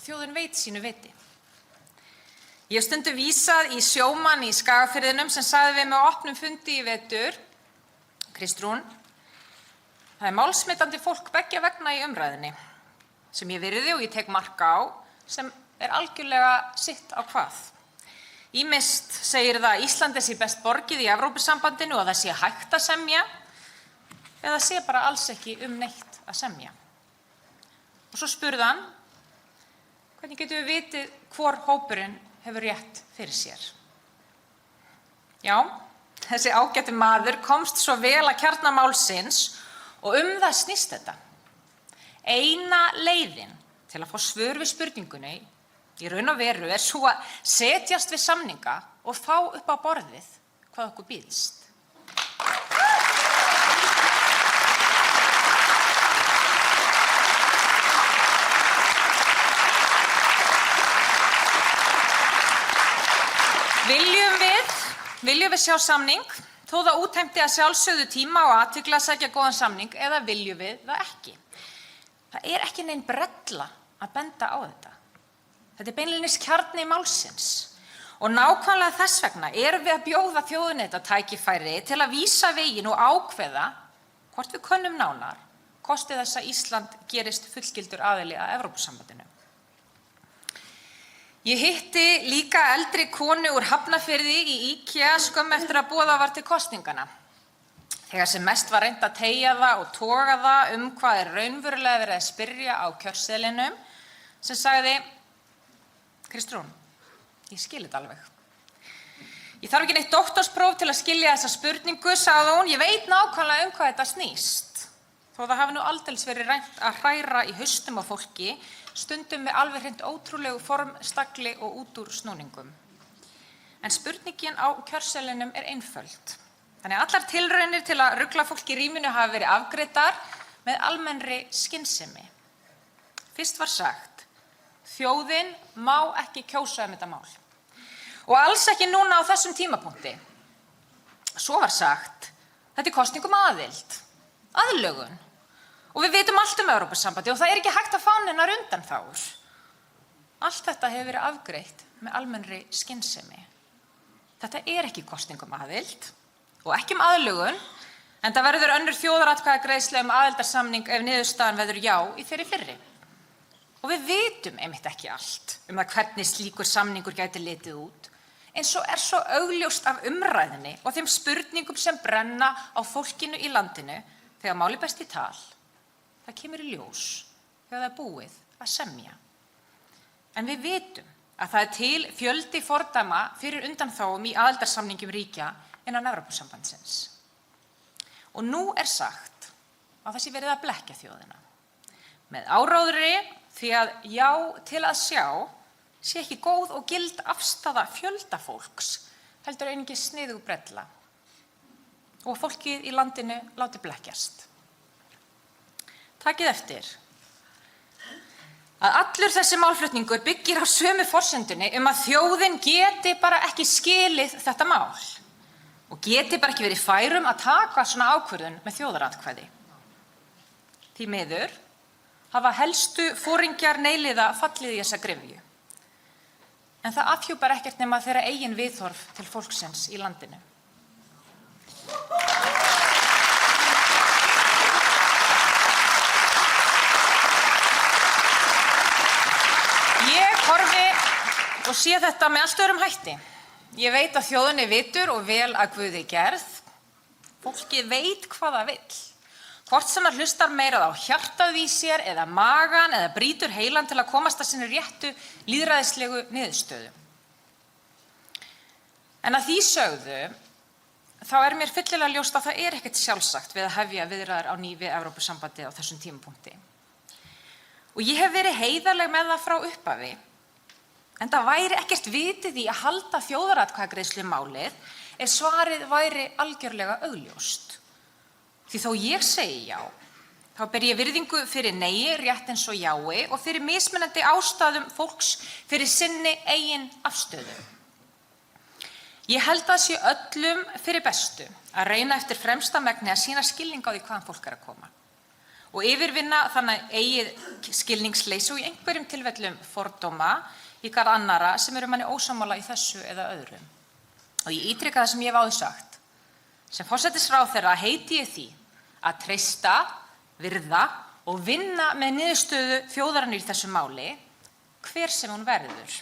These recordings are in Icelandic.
að þjóðin veit sínu viti. Ég hef stundum vísað í sjómann í Skagafirðinum sem sagði við mig á opnum fundi í vetur: Kristrún, það er málsmetandi fólk beggja vegna í umræðunni sem ég virði og ég tek mark á, sem er algjörlega sitt á hvað. Ýmist segir það að Íslandi sé best borgið í Evrópusambandinu og að það sé hægt að semja, eða sé bara alls ekki neitt að semja. Og svo spurði hann: hvernig getum við vitið hvor hópurinn hefur rétt fyrir sér? Já, þessi ágæti maður komst svo vel að kjarna málsins og það snýst þetta. Eina leiðin til að fá svör við spurningunni í raun og veru er svo að setjast við samninga og fá upp á borðið hvað okkur býðst. Viljum við sjá samning, þó það útheimti að sjálfsögðu tíma og athygli að sækja góðan samning, eða viljum við það ekki? Það er ekki nein brella að benda á þetta. Þetta er beinlínis kjarni málsins. Og nákvæmlega þess vegna erum við að bjóða þjóðinni þetta tækifæri til að vísa veginn og ákveða hvort við könnum nánar kosti þess að Ísland gerist fullgildur aðili að Evrópusambandinu. Ég hitti líka eldri konu úr Hafnarfirði í IKEA skömmu eftir að boðað var til kosningana. Þegar sem mest var reynt að teygja það og toga það hvað er raunverulega verið að spyrja á kjörseðlinum, sem sagði: Kristrún, ég skil þetta alveg. Ég þarf ekki neitt doktorspróf til að skilja þessa spurningu, sagði hún. Ég veit nákvæmlega hvað þetta snýst. Þó það hafi nú aldeilis verið reynt að hræra í haustum á fólki, stundum með alveg hreint ótrúlegu formstagli og útúrsnúningum. En spurningin á kjörseðlinum er einföld. Þannig að allar tilraunir til að rugla fólk í rýminu hafa verið afgreiddar með almennri skynsemi. Fyrst var sagt: þjóðin má ekki kjósa þetta mál. Og alls ekki núna á þessum tímapunkti. Svo var sagt: þetta er kosning aðild, aðlögun. Og við vitum allt Evrópusambandi og það er ekki hægt að fá neinar undanþágur. Allt þetta hefur verið afgreitt með almennri skynsemi. Þetta er ekki kosning aðild og ekki aðlögun, en það verður önnur þjóðaratkvæðagreiðsla aðildarsamning ef niðurstaðan verður já í þeirri fyrri. Og við vitum einmitt ekki allt það hvernig slíkur samningur gæti litið út, eins og er svo augljóst af umræðunni og þeim spurningum sem brenna á fólkinu í landinu þegar máli best í tal. Það kemur í ljós þegar það er búið að semja. En við vitum að það er til fjöldi fordæma fyrir undanþágum í aðildarsamningum ríkja innan Evrópusambandsins. Og nú er sagt að það sé verið að blekkja þjóðina. Með áróðri því að já til að sjá sé ekki góð og gild afstaða fjölda fólks, heldur einungis sniðug brella. Og fólkið í landinu láti blekkjast. Takið eftir að allur þessi málflutningur byggir á sömu forsendunni að þjóðin geti bara ekki skilið þetta mál og geti bara ekki verið færum að taka svona ákvörðun með þjóðaratkvæði. Því miður hafa helstu foringjar neyliða fallið í þessa gryfju. En það afhjúpar ekkert nema þeirra eigin viðhorf til fólksins í landinu. Ég horfi og sé þetta með allt öðrum hætti. Ég veit að þjóðinni vitur og vel að Guði gerð. Fólkið veit hvað það vill. Hvort sem það hlustar meira á hjartað í sér eða magann eða brýtur heilann til að komast að sinni réttu lýðræðislegu niðurstöðu. En að því sögðu, þá er mér fyllilega ljóst að það er ekkert sjálfsagt við að hefja viðræður á ný við Evrópusambandið á þessum tímapunkti. Og ég hef verið heiðarleg með það frá upphafi, en það væri ekkert vitið í að halda þjóðaratkvæðagreiðslu málið ef svarið væri algjörlega augljóst. Því þó ég segi já, þá ber ég virðingu fyrir neyi rétt eins og jái og fyrir mismunandi ástæðum fólks fyrir sinni eigin afstöðu. Ég held að sé öllum fyrir bestu að reyna eftir fremsta megni að sýna skilning á því hvaðan fólk er að koma. og yfirvinna þannig eigið skilningsleysi og í einhverjum tilfellum fordóma í garð annarra sem eru manni ósammála í þessu eða öðru. Og ég ítreka það sem ég hef áður sagt. Sem forsætisráðherra heiti ég því að treysta, virða og vinna með niðurstöðu þjóðarinnar í þessu máli, hver sem hún verður.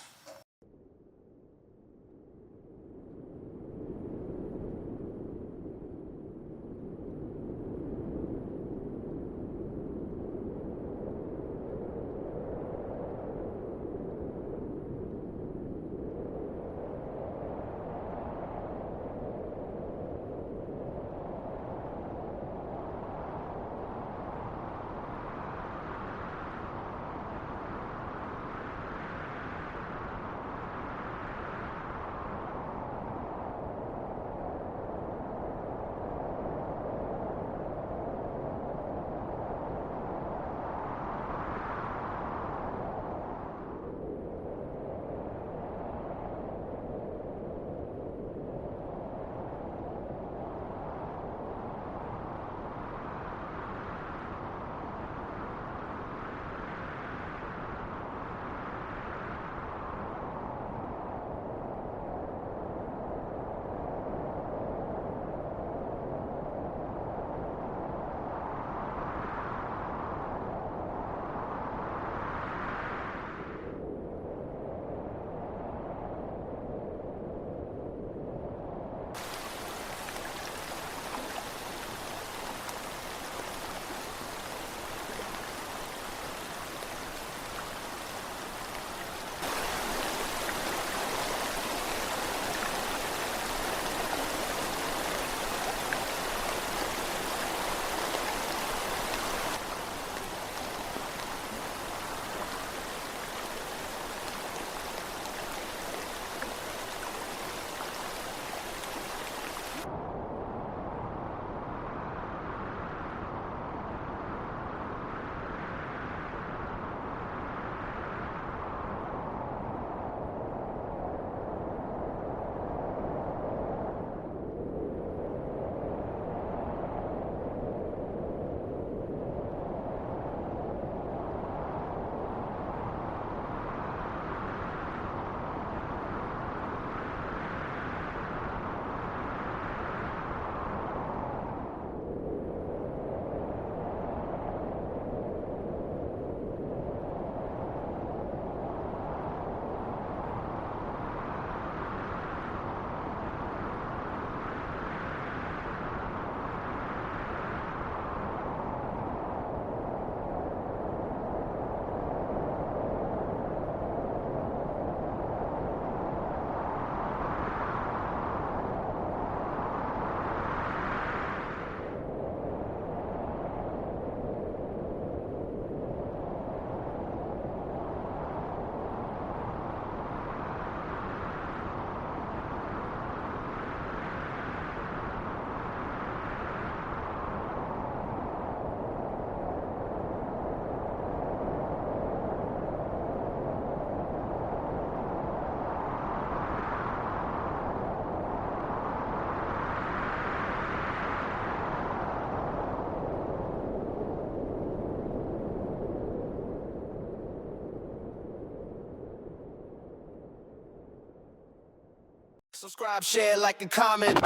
Subscribe, share, like, and comment.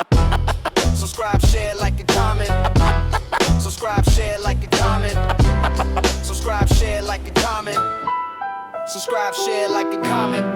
Subscribe, share, like, and comment. Subscribe, share, like, and comment. Subscribe, share, like, and comment. Subscribe, share, like, and comment.